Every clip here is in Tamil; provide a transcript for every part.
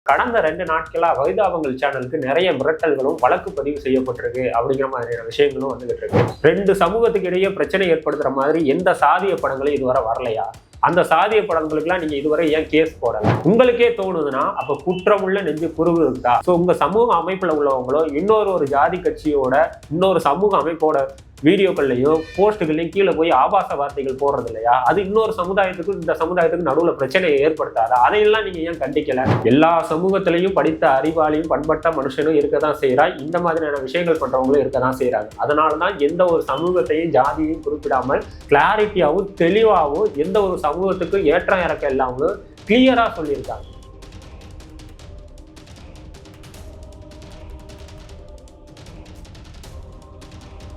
கடந்த 2 நாட்களா பரிதாபங்கள் சேனலுக்கு நிறைய மிரட்டல்களும் வழக்கு பதிவு செய்யப்பட்டிருக்கு அப்படிங்கிற மாதிரியான விஷயங்களும் வந்துகிட்டு இருக்கு. 2 சமூகத்துக்கு இடையே பிரச்சனை ஏற்படுத்துற மாதிரி எந்த சாதிய படங்களும் இதுவரை வரலையா? அந்த சாதிய படங்களுக்குலாம் நீங்க இதுவரை ஏன் கேஸ் போடல? உங்களுக்கே தோணுதுன்னா அப்ப குற்றமுள்ள நெஞ்சு குருவு இருக்கா? சோ உங்க சமூக அமைப்புல உள்ளவங்களோ இன்னொரு ஜாதி கட்சியோட இன்னொரு சமூக அமைப்போட வீடியோக்கள்லையும் போஸ்ட்டுகள்லையும் கீழே போய் ஆபாச வார்த்தைகள் போடுறது இல்லையா? அது இன்னொரு சமுதாயத்துக்கும் இந்த சமுதாயத்துக்கும் நடுவுல பிரச்சனையை ஏற்படுத்தாது. அதையெல்லாம் நீங்க ஏன் கண்டிக்கல? எல்லா சமூகத்திலையும் படித்த அறிவாளியும் பண்பட்ட மனுஷனும் இருக்கதான் செய்யறா. இந்த மாதிரியான விஷயங்கள் பண்றவங்களும் இருக்கதான் செய்யறாங்க. அதனாலதான் எந்த ஒரு சமூகத்தையும் ஜாதியையும் குறிப்பிடாமல் கிளாரிட்டியாவும் தெளிவாகவும் எந்த ஒரு சமூகத்துக்கும் ஏற்றம் இறக்கம் இல்லாமல் கிளியரா சொல்லியிருக்காங்க.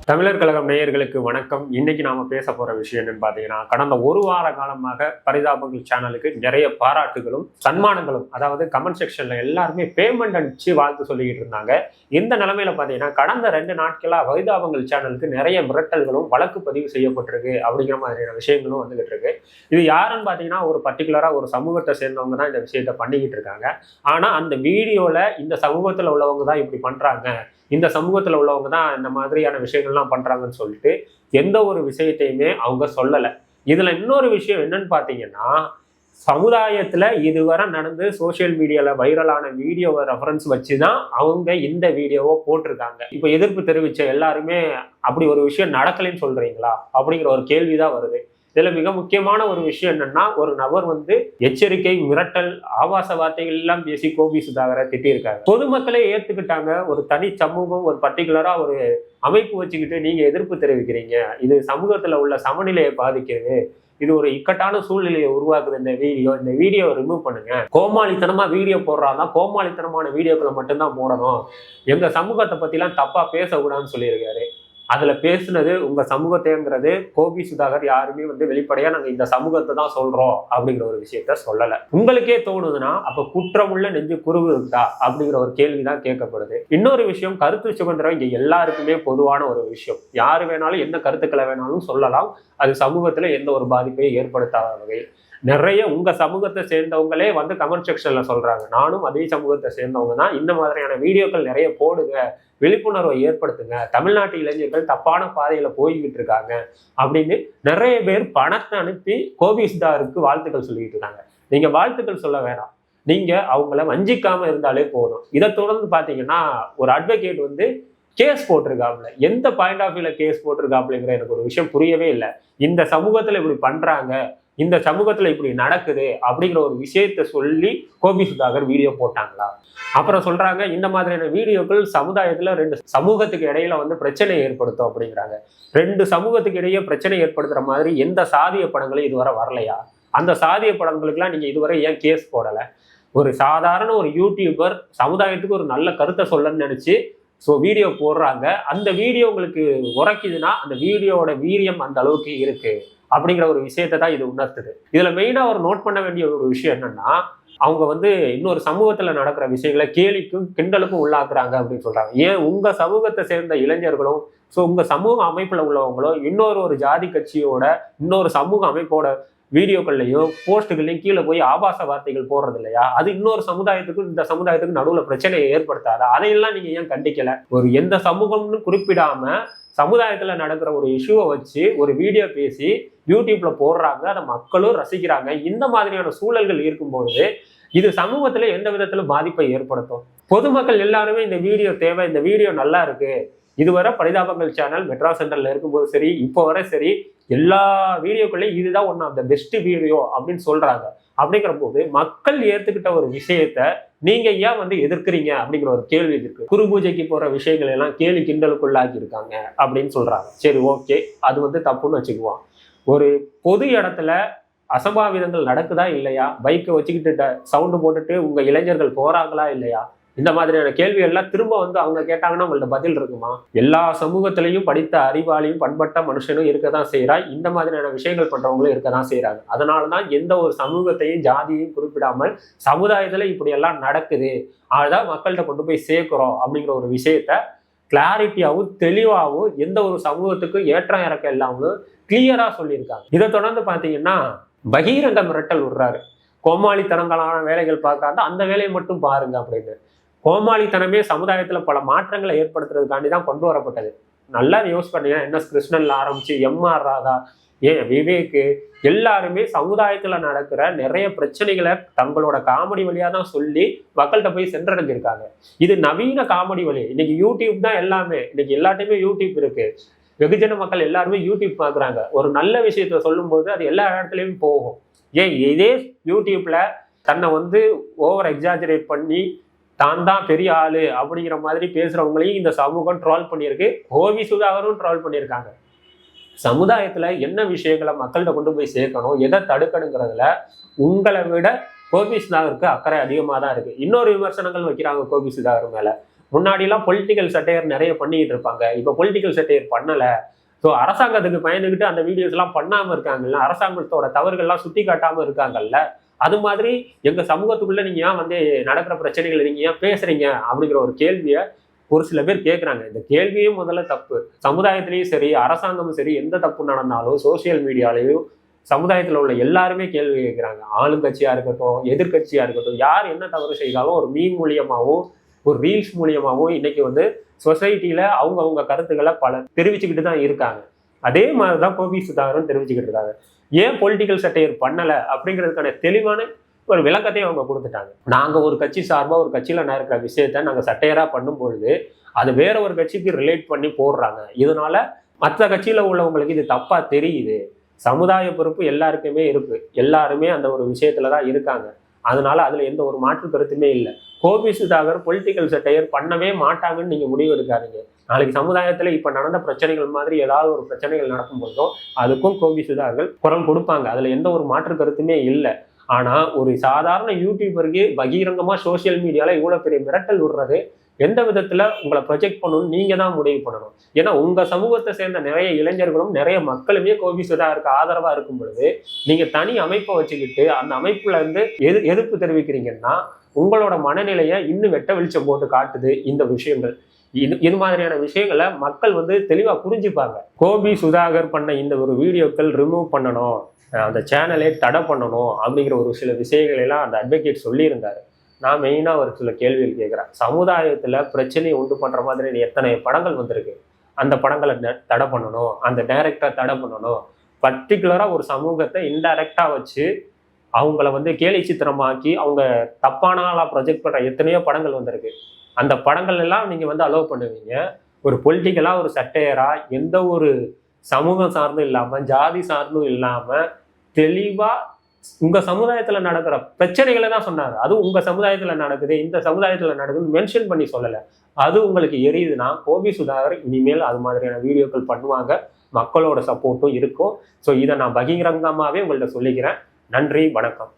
தமிழர் கழகம் நேயர்களுக்கு வணக்கம். இன்னைக்கு நாம பேச போற விஷயம் என்னன்னு பாத்தீங்கன்னா, கடந்த ஒரு வார காலமாக பரிதாபங்கள் சேனலுக்கு நிறைய பாராட்டுகளும் சன்மானங்களும், அதாவது கமெண்ட் செக்ஷன்ல எல்லாருமே பேமெண்ட் அனுப்பிச்சு வாழ்த்து சொல்லிக்கிட்டு இருந்தாங்க. இந்த நிலைமையில பாத்தீங்கன்னா கடந்த 2 நாட்களா பரிதாபங்கள் சேனலுக்கு நிறைய மிரட்டல்களும் வழக்கு பதிவு செய்யப்பட்டிருக்கு அப்படிங்கிற மாதிரியான விஷயங்களும் வந்துகிட்டு இருக்கு. இது யாருன்னு பாத்தீங்கன்னா ஒரு பர்டிகுலரா ஒரு சமூகத்தை சேர்ந்தவங்க தான் இந்த விஷயத்த பண்ணிக்கிட்டு இருக்காங்க. ஆனா அந்த வீடியோல இந்த சமூகத்துல உள்ளவங்க தான் இப்படி பண்றாங்க, இந்த சமூகத்துல உள்ளவங்க தான் இந்த மாதிரியான விஷயங்கள்லாம் பண்றாங்கன்னு சொல்லிட்டு எந்த ஒரு விஷயத்தையுமே அவங்க சொல்லலை. இதுல இன்னொரு விஷயம் என்னன்னு பாத்தீங்கன்னா, சமுதாயத்துல இதுவரை நடந்து சோசியல் மீடியால வைரலான வீடியோவை ரெஃபரன்ஸ் வச்சுதான் அவங்க இந்த வீடியோவை போட்டிருக்காங்க. இப்ப எதிர்ப்பு தெரிவிச்ச எல்லாருமே அப்படி ஒரு விஷயம் நடக்கலைன்னு சொல்றீங்களா அப்படிங்கிற ஒரு கேள்விதான் வருது. இதுல மிக முக்கியமான ஒரு விஷயம் என்னன்னா, ஒரு நபர் எச்சரிக்கை, மிரட்டல், ஆபாச வார்த்தைகள் எல்லாம் பேசி கோபி சுதாகரை திட்டியிருக்காங்க. பொதுமக்களே ஏத்துக்கிட்டாங்க. ஒரு தனி சமூகம் ஒரு பர்டிகுலரா ஒரு அமைப்பு வச்சுக்கிட்டு நீங்க எதிர்ப்பு தெரிவிக்கிறீங்க, இது சமூகத்துல உள்ள சமநிலையை பாதிக்கிறது, இது ஒரு இக்கட்டான சூழ்நிலையை உருவாக்குது. இந்த வீடியோவை ரிமூவ் பண்ணுங்க. கோமாளித்தனமா வீடியோ போடுறாங்க, கோமாளித்தனமான வீடியோக்களை மட்டும்தான் போடணும், எங்க சமூகத்தை பத்தி எல்லாம் தப்பா பேசக்கூடாதுன்னு சொல்லியிருக்காரு. அதுல பேசுனது உங்க சமூகத்தைங்கிறது கோபி சுதாகர் யாருமே வெளிப்படையா நாங்க இந்த சமூகத்தை தான் சொல்றோம் அப்படிங்கிற ஒரு விஷயத்த சொல்லல. உங்களுக்கே தோணுதுன்னா அப்ப குற்றமுள்ள நெஞ்சு குருவு இருக்கா அப்படிங்கிற ஒரு கேள்விதான் கேட்கப்படுது. இன்னொரு விஷயம், கருத்து சுதந்திரம் இங்க எல்லாருக்குமே பொதுவான ஒரு விஷயம். யாரு வேணாலும் என்ன கருத்துக்களை வேணாலும் சொல்லலாம். அது சமூகத்துல எந்த ஒரு பாதிப்பையும் ஏற்படுத்தாத வகை. நிறைய உங்க சமூகத்தை சேர்ந்தவங்களே கமெண்ட் செக்ஷன்ல சொல்றாங்க, நானும் அதே சமூகத்தை சேர்ந்தவங்க தான், இந்த மாதிரியான வீடியோக்கள் நிறைய போடுங்க, விழிப்புணர்வை ஏற்படுத்துங்க, தமிழ்நாட்டு இளைஞர்கள் தப்பான பாதையில போய்கிட்டு இருக்காங்க அப்படின்னு நிறைய பேர் பணத்தை அனுப்பி கோபி சுதாகருக்கு வாழ்த்துக்கள் சொல்லிட்டு இருக்காங்க. நீங்க வாழ்த்துக்கள் சொல்ல வேணாம், நீங்க அவங்கள வஞ்சிக்காம இருந்தாலே போதும். இதை தொடர்ந்து பாத்தீங்கன்னா ஒரு அட்வொகேட் கேஸ் போட்டிருக்காப்புல. எந்த பாயிண்ட் ஆஃப் வியூல கேஸ் போட்டிருக்காப்புலங்கிற எனக்கு ஒரு விஷயம் புரியவே இல்லை. இந்த சமூகத்துல இப்படி பண்றாங்க, இந்த சமூகத்துல இப்படி நடக்குது அப்படிங்கிற ஒரு விஷயத்த சொல்லி கோபி சுதாகர் வீடியோ போட்டாங்களா? அப்புறம் சொல்றாங்க இந்த மாதிரியான வீடியோக்கள் சமுதாயத்துல 2 சமூகத்துக்கு இடையில பிரச்சனை ஏற்படுத்தும் அப்படிங்கிறாங்க. 2 சமூகத்துக்கு இடையே பிரச்சனை ஏற்படுத்துற மாதிரி எந்த சாதிய படங்களும் இதுவரை வரலையா? அந்த சாதிய படங்களுக்குலாம் நீங்க இதுவரை ஏன் கேஸ் போடல? ஒரு சாதாரண ஒரு யூடியூபர் சமுதாயத்துக்கு ஒரு நல்ல கருத்தை சொல்லணும்னு நினைச்சு வீடியோ போடுறாங்க. அந்த வீடியோ உங்களுக்கு உரைக்குதுன்னா அந்த வீடியோவோட வீரியம் அந்த அளவுக்கு இருக்கு அப்படிங்கிற ஒரு விஷயத்தை தான் இது உணர்த்துது. இதுல மெயினா ஒரு நோட் பண்ண வேண்டிய ஒரு விஷயம் என்னன்னா, அவங்க இன்னொரு சமூகத்துல நடக்கிற விஷயங்களை கேலிக்கும் கிண்டலுக்கும் உள்ளாக்குறாங்க அப்படின்னு சொல்றாங்க. ஏன் உங்க சமூகத்தை சேர்ந்த இளைஞர்களும் உங்க சமூக அமைப்புல உள்ளவங்களோ இன்னொரு ஜாதி கட்சியோட இன்னொரு சமூக அமைப்போட வீடியோக்கள்லையும் போஸ்ட்டுகள்லையும் கீழே போய் ஆபாச வார்த்தைகள் போடுறது இல்லையா? அது இன்னொரு சமுதாயத்துக்கும் இந்த சமுதாயத்துக்கும் நடுவுல பிரச்சனையை ஏற்படுத்தாது. அதையெல்லாம் நீங்க ஏன் கண்டிக்கல? ஒரு எந்த சமூகம்னு குறிப்பிடாம சமுதாயத்துல நடக்கிற ஒரு இஷ்யூவை வச்சு ஒரு வீடியோ பேசி யூடியூப்ல போடுறாங்க, அதை மக்களும் ரசிக்கிறாங்க. இந்த மாதிரியான சூழல்கள் இருக்கும்போது இது சமூகத்துல எந்த விதத்துல பாதிப்பை ஏற்படுத்தும்? பொதுமக்கள் எல்லாருமே இந்த வீடியோ தேவை, இந்த வீடியோ நல்லா இருக்கு, இதுவரை பரிதாபங்கள் சேனல் மெட்ராஸ் சென்டர்ல இருக்கும்போது சரி, இப்போ வரை சரி, எல்லா வீடியோக்களையும் இதுதான் one of the best video அப்படின்னு சொல்றாங்க. அப்படிங்கிற போது மக்கள் ஏத்துக்கிட்ட ஒரு விஷயத்த நீங்க ஏன் எதிர்க்கிறீங்க அப்படிங்கிற ஒரு கேள்வி இருக்கு. குரு பூஜைக்கு போற விஷயங்கள் எல்லாம் கேலி கிண்டலுக்குள்ளாக்கி இருக்காங்க அப்படின்னு சொல்றாங்க. சரி, ஓகே, அது தப்புன்னு வச்சுக்குவான். ஒரு பொது இடத்துல அசம்பாவிதங்கள் நடக்குதா இல்லையா? பைக்கை வச்சுக்கிட்டு சவுண்டு போட்டுட்டு உங்க இளைஞர்கள் போறாங்களா இல்லையா? இந்த மாதிரியான கேள்வி எல்லாம் திரும்ப அவங்க கேட்டாங்கன்னா உங்கள்ட்ட பதில் இருக்குமா? எல்லா சமூகத்திலையும் படித்த அறிவாளியும் பண்பட்ட மனுஷனும் இருக்கதான் செய்யறா. இந்த மாதிரியான விஷயங்கள் பண்றவங்களும் இருக்கதான் செய்யறாங்க. அதனாலதான் எந்த ஒரு சமூகத்தையும் ஜாதியையும் குறிப்பிடாமல் சமுதாயத்துல இப்படி எல்லாம் நடக்குது, அதான் மக்கள்கிட்ட கொண்டு போய் சேர்க்கிறோம் அப்படிங்கிற ஒரு விஷயத்த கிளாரிட்டியாவும் தெளிவாகவும் எந்த ஒரு சமூகத்துக்கும் ஏற்றம் இறக்கம் இல்லாமல் கிளியரா சொல்லியிருக்காங்க. இதை தொடர்ந்து பாத்தீங்கன்னா பகிரங்க மிரட்டல் விடுறாரு. கோமாளித்தனங்களான வேலைகள் பார்க்காத அந்த வேலையை மட்டும் பாருங்க அப்படின்னு. கோமாளித்தனமே சமுதாயத்துல பல மாற்றங்களை ஏற்படுத்துறதுக்காண்டி தான் கொண்டு வரப்பட்டது. நல்லா யோசிச்சு பண்ணீங்கன்னா என்எஸ் கிருஷ்ணன்ல ஆரம்பிச்சு எம்ஆர் ராதா, ஏன் விவேக், எல்லாருமே சமுதாயத்துல நடக்கிற நிறைய பிரச்சனைகளை தங்களோட காமெடி வழியா தான் சொல்லி மக்கள்கிட்ட போய் சென்றடைஞ்சிருக்காங்க. இது நவீன காமெடி வழி. இன்னைக்கு யூடியூப் தான் எல்லாமே. இன்னைக்கு எல்லாத்தையுமே யூடியூப் இருக்கு. வெகுஜன மக்கள் எல்லாருமே யூடியூப் பாக்குறாங்க. ஒரு நல்ல விஷயத்த சொல்லும் போது அது எல்லா இடத்துலயும் போகும். ஏன் இதே யூடியூப்ல தன்னை ஓவர் எக்ஸாஜரேட் பண்ணி தான் தான் பெரிய ஆளு அப்படிங்கிற மாதிரி பேசுறவங்களையும் இந்த சமூகம் ட்ரால் பண்ணியிருக்கு. ஓவி சுதாகரும் ட்ரால் பண்ணியிருக்காங்க. சமுதாயத்துல என்ன விஷயங்களை மக்கள்கிட்ட கொண்டு போய் சேர்க்கணும், எதை தடுக்கணுங்கிறதுல உங்களை விட கோபி சுதாகருக்கு அக்கறை அதிகமாக தான் இருக்கு. இன்னொரு விமர்சனங்கள் வைக்கிறாங்க கோபி சுதாகர் மேல. முன்னாடிலாம் பொலிட்டிக்கல் சட்டையர் நிறைய பண்ணிட்டு இருப்பாங்க, இப்ப பொலிட்டிக்கல் சட்டையர் பண்ணல. ஸோ அரசாங்கத்துக்கு பயந்துக்கிட்டு அந்த வீடியோஸ் எல்லாம் பண்ணாம இருக்காங்கல்ல, அரசாங்கத்தோட தவறுகள்லாம் சுட்டி காட்டாம இருக்காங்கல்ல, அது மாதிரி எங்க சமூகத்துக்குள்ள நீங்க ஏன் நடக்கிற பிரச்சனைகளை நீங்க ஏன் பேசுறீங்க அப்படிங்கிற ஒரு கேள்வியை ஒரு சில பேர் கேட்குறாங்க. இந்த கேள்வியும் முதல்ல தப்பு. சமுதாயத்திலையும் சரி, அரசாங்கமும் சரி, எந்த தப்பு நடந்தாலும் சோசியல் மீடியாலையும் சமுதாயத்தில் உள்ள எல்லாருமே கேள்வி கேட்குறாங்க. ஆளுங்கட்சியா இருக்கட்டும், எதிர்கட்சியா இருக்கட்டும், யார் என்ன தவறு செய்தாலும் ஒரு மீன் மூலியமாகவும் ஒரு ரீல்ஸ் மூலியமாகவும் இன்னைக்கு சொசைட்டியில அவங்க கருத்துக்களை பல தெரிவிச்சுக்கிட்டு தான் இருக்காங்க. அதே மாதிரிதான் கோபி சுதாகரும் தெரிவிச்சுக்கிட்டு இருக்காங்க. ஏன் பொலிட்டிக்கல் சட்டையர் பண்ணல அப்படிங்கிறதுக்கான தெளிவான ஒரு விளக்கத்தையும் அவங்க கொடுத்துட்டாங்க. நாங்க ஒரு கட்சி சார்பா ஒரு கட்சியில நடக்கிற விஷயத்த நாங்க சட்டையரா பண்ணும் பொழுது அது வேற ஒரு கட்சிக்கு ரிலேட் பண்ணி போடுறாங்க. இதனால மற்ற கட்சியில உள்ளவங்களுக்கு இது தப்பா தெரியுது. சமுதாய பொறுப்பு எல்லாருக்குமே இருக்கு. எல்லாருமே அந்த ஒரு விஷயத்துலதான் இருக்காங்க. அதனால அதுல எந்த ஒரு மாற்று கருத்துமே இல்லை. கோபி சுதாகர் பொலிட்டிக்கல் சட்டையர் பண்ணவே மாட்டாங்கன்னு நீங்க முடிவு எடுக்காதீங்க. நாளைக்கு சமுதாயத்துல இப்ப நடந்த பிரச்சனைகள் மாதிரி ஏதாவது ஒரு பிரச்சனைகள் நடக்கும் போதும் அதுக்கும் கோபி சுதாகர் குரல் கொடுப்பாங்க. அதுல எந்த ஒரு மாற்று கருத்துமே இல்லை. ஆனா ஒரு சாதாரண யூடியூபருக்கு பகிரங்கமா சோசியல் மீடியால இவ்வளவு பெரிய மிரட்டல் விடுறது எந்த விதத்துல உங்களை ப்ரொஜெக்ட் பண்ணணும்னு நீங்க தான் முடிவு பண்ணணும். ஏன்னா உங்க சமூகத்தை சேர்ந்த நிறைய இளைஞர்களும் நிறைய மக்களுமே கோபி சுதாகருக்கு ஆதரவா இருக்கும் பொழுது நீங்க தனி அமைப்பை வச்சுக்கிட்டு அந்த அமைப்புல இருந்து எதிர்ப்பு தெரிவிக்கிறீங்கன்னா உங்களோட மனநிலையை இன்னும் வெட்ட வெளிச்சம் போட்டு காட்டுது இந்த விஷயங்கள். இது மாதிரியான விஷயங்களை மக்கள் தெளிவா புரிஞ்சுப்பாங்க. கோபி சுதாகர் பண்ண இந்த ஒரு வீடியோக்கள் ரிமூவ் பண்ணணும், அந்த சேனலே தடை பண்ணணும் அப்படிங்கிற ஒரு சில விஷயங்கள் எல்லாம் அந்த அட்வொகேட் சொல்லியிருந்தாரு. நான் மெயினா ஒரு சில கேள்விகள் கேட்குறேன். சமுதாயத்துல பிரச்சனையை உண்டு பண்ற மாதிரி எத்தனை படங்கள் வந்திருக்கு, அந்த படங்களை தடை பண்ணணும், அந்த டைரக்டா தடை பண்ணணும். பர்டிகுலரா ஒரு சமூகத்தை இன்டைரக்டா வச்சு அவங்கள கேலி சித்திரமாக்கி அவங்க தப்பான ஆளா ப்ரொஜெக்ட் பண்ற எத்தனையோ படங்கள் வந்திருக்கு. அந்த படங்கள் எல்லாம் நீங்க அலோவ் பண்ணுவீங்க. ஒரு பொலிட்டிக்கலா ஒரு சட்டையரா எந்த ஒரு சமூகம் சார்ந்தும் இல்லாம ஜாதி சார்ந்தும் இல்லாம தெளிவா உங்க சமுதாயத்துல நடக்கிற பிரச்சனைகளை தான் சொன்னாரு. அது உங்க சமுதாயத்துல நடக்குது, இந்த சமுதாயத்துல நடக்குதுன்னு மென்ஷன் பண்ணி சொல்லல. அது உங்களுக்கு எரியுதுன்னா கோபி சுதாகர் இனிமேல் அது மாதிரியான வீடியோக்கள் பண்ணுவாங்க. மக்களோட சப்போர்ட்டும் இருக்கும். ஸோ இதை நான் பகிரங்கமாவே உங்கள்ட்ட சொல்லிக்கிறேன். நன்றி, வணக்கம்.